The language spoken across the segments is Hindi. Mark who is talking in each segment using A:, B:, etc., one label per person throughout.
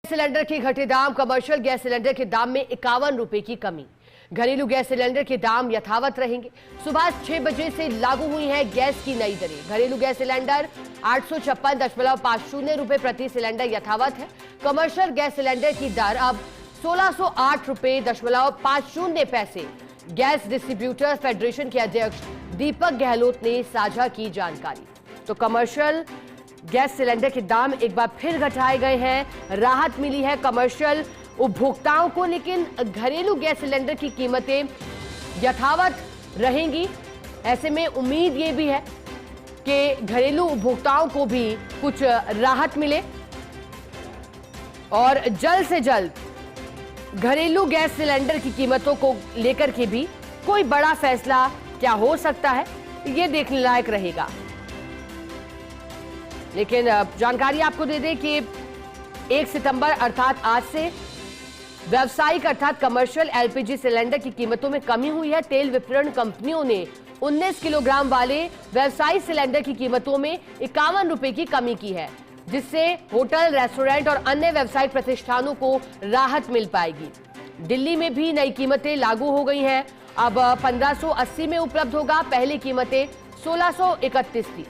A: सिलेंडर के घटे दाम, कमर्शियल गैस सिलेंडर के दाम में 51 रुपए की कमी। घरेलू गैस सिलेंडर के दाम यथावत रहेंगे। सुबह 6 बजे से लागू हुई है गैस की नई दरें। घरेलू गैस सिलेंडर 856.50 रुपए प्रति सिलेंडर यथावत है। कमर्शियल गैस सिलेंडर की दर अब 1608.50 गैस डिस्ट्रीब्यूटर्स फेडरेशन के अध्यक्ष दीपक गहलोत ने साझा की जानकारी। तो कमर्शियल गैस सिलेंडर के दाम एक बार फिर घटाए गए हैं। राहत मिली है कमर्शियल उपभोक्ताओं को, लेकिन घरेलू गैस सिलेंडर की कीमतें यथावत रहेंगी। ऐसे में उम्मीद ये भी है कि घरेलू उपभोक्ताओं को भी कुछ राहत मिले और जल्द से जल्द घरेलू गैस सिलेंडर की कीमतों को लेकर के भी कोई बड़ा फैसला क्या हो सकता है, ये देखने लायक रहेगा। लेकिन जानकारी आपको दे दें कि 1 सितंबर अर्थात आज से व्यावसायिक अर्थात कमर्शियल एलपीजी सिलेंडर की कीमतों में कमी हुई है। तेल विपणन कंपनियों ने 19 किलोग्राम वाले व्यावसायिक सिलेंडर की कीमतों में 51 रुपए की कमी की है, जिससे होटल, रेस्टोरेंट और अन्य व्यावसायिक प्रतिष्ठानों को राहत मिल पाएगी। दिल्ली में भी नई कीमतें लागू हो गई हैं। अब 1580 में उपलब्ध होगा। पहली कीमतें 1631 थी।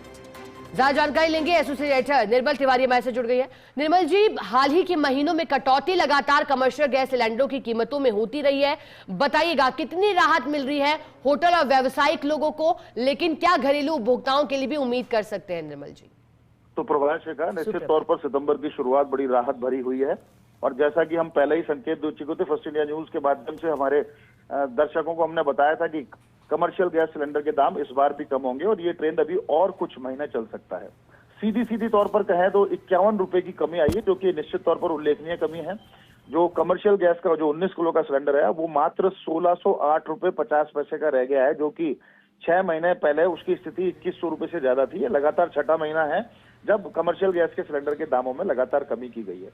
A: ज्यादा जानकारी लेंगे एसोसिएट एडिटर निर्मल तिवारी हमारे से जुड़ गई है। निर्मल जी, हाल ही के महीनों में कटौती लगातार कमर्शियल गैस सिलेंडरों की कीमतों में होती रही है। बताइएगा कितनी राहत मिल रही है होटल और व्यावसायिक लोगों को, लेकिन क्या घरेलू उपभोक्ताओं के लिए भी उम्मीद कर सकते हैं निर्मल जी?
B: तो प्रभाष का निश्चित तौर पर सितंबर की शुरुआत बड़ी राहत भरी हुई है और जैसा कि हम पहले ही संकेत दे चुके थे, फर्स्ट इंडिया न्यूज के माध्यम से हमारे दर्शकों को हमने बताया था कि कमर्शियल गैस सिलेंडर के दाम इस बार भी कम होंगे और ये ट्रेंड अभी और कुछ महीने चल सकता है। सीधी तौर पर कहें तो 51 रुपए की कमी आई है, जो कि निश्चित तौर पर उल्लेखनीय कमी है। जो कमर्शियल गैस का जो 19 किलो का सिलेंडर है वो मात्र 1608.50 का रह गया है, जो कि 6 महीने पहले उसकी स्थिति 2100 रुपए से ज्यादा थी। ये लगातार छठा महीना है जब कमर्शियल गैस के सिलेंडर के दामों में लगातार कमी की गई है।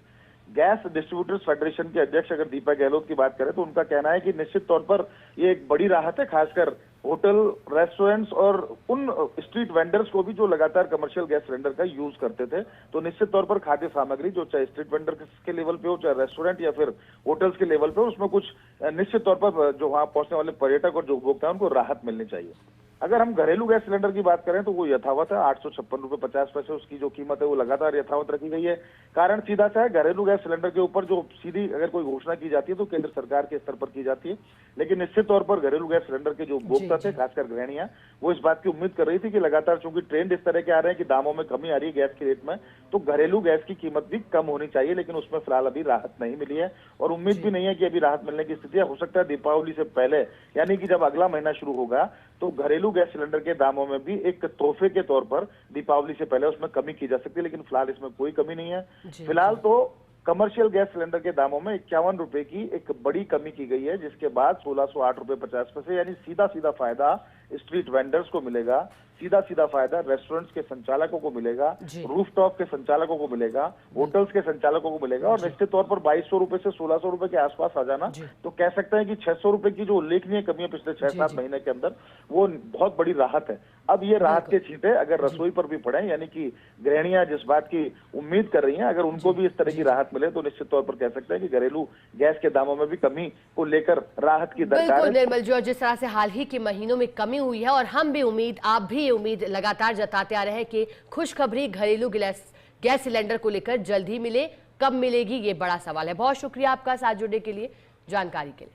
B: गैस डिस्ट्रीब्यूटर्स फेडरेशन के अध्यक्ष अगर दीपक गहलोत की बात करें तो उनका कहना है कि निश्चित तौर पर ये एक बड़ी राहत है, खासकर होटल, रेस्टोरेंट्स और उन स्ट्रीट वेंडर्स को भी जो लगातार कमर्शियल गैस सिलेंडर का यूज करते थे। तो निश्चित तौर पर खाद्य सामग्री जो चाहे स्ट्रीट वेंडर के लेवल पे हो, चाहे रेस्टोरेंट या फिर होटल्स के लेवल पे हो, उसमें कुछ निश्चित तौर पर जो वहां पहुंचने वाले पर्यटक और जो उपभोक्ता है उनको राहत मिलनी चाहिए। अगर हम घरेलू गैस सिलेंडर की बात करें तो वो यथावत है। 856.50 उसकी जो कीमत है वो लगातार यथावत रखी गई है। कारण सीधा सा है, घरेलू गैस सिलेंडर के ऊपर जो सीधी अगर कोई घोषणा की जाती है तो केंद्र सरकार के स्तर पर की जाती है, लेकिन निश्चित तौर पर घरेलू गैस सिलेंडर के जो उपभोक्ता थे, खासकर गृहिणियां, वो इस बात की उम्मीद कर रही थी कि लगातार चूंकि ट्रेंड इस तरह के आ रहे हैं कि दामों में कमी आ रही है गैस के रेट में, तो घरेलू गैस की कीमत भी कम होनी चाहिए, लेकिन उसमें फिलहाल अभी राहत नहीं मिली है और उम्मीद भी नहीं है कि अभी राहत मिलने की स्थिति है। हो सकता है दीपावली से पहले, यानी कि जब अगला महीना शुरू होगा, तो घरेलू गैस सिलेंडर के दामों में भी एक तोहफे के तौर पर दीपावली से पहले उसमें कमी की जा सकती है, लेकिन फिलहाल इसमें कोई कमी नहीं है। फिलहाल तो कमर्शियल गैस सिलेंडर के दामों में 51 रुपए की एक बड़ी कमी की गई है, जिसके बाद 1608.50 यानी सीधा फायदा स्ट्रीट वेंडर्स को मिलेगा, सीधा फायदा रेस्टोरेंट्स के संचालकों को मिलेगा, रूफटॉप के संचालकों को मिलेगा, होटल्स के संचालकों को मिलेगा और निश्चित तौर पर 2200 रुपए से 1600 रुपए के आसपास आ जाना, तो कह सकते हैं कि 600 रुपए की जो उल्लेखनीय कमी है पिछले 6-7 महीने के अंदर, वो बहुत बड़ी राहत है। अब ये राहत के छींटे अगर रसोई पर भी पड़े, यानी कि गृहिणियां जिस बात की उम्मीद कर रही हैं, अगर उनको भी इस तरह की राहत मिले तो निश्चित तौर पर कह सकते हैं कि घरेलू गैस के दामों में भी कमी को लेकर राहत की दरकार है।
A: निर्मल जी, और जिस तरह से हाल ही के महीनों में कमी हुई है और हम भी उम्मीद, आप भी उम्मीद लगातार जताते आ रहे हैं कि खुशखबरी घरेलू गैस सिलेंडर को लेकर जल्द ही मिले। कब मिलेगी ये बड़ा सवाल है। बहुत शुक्रिया आपका साथ जुड़ने के लिए, जानकारी के लिए।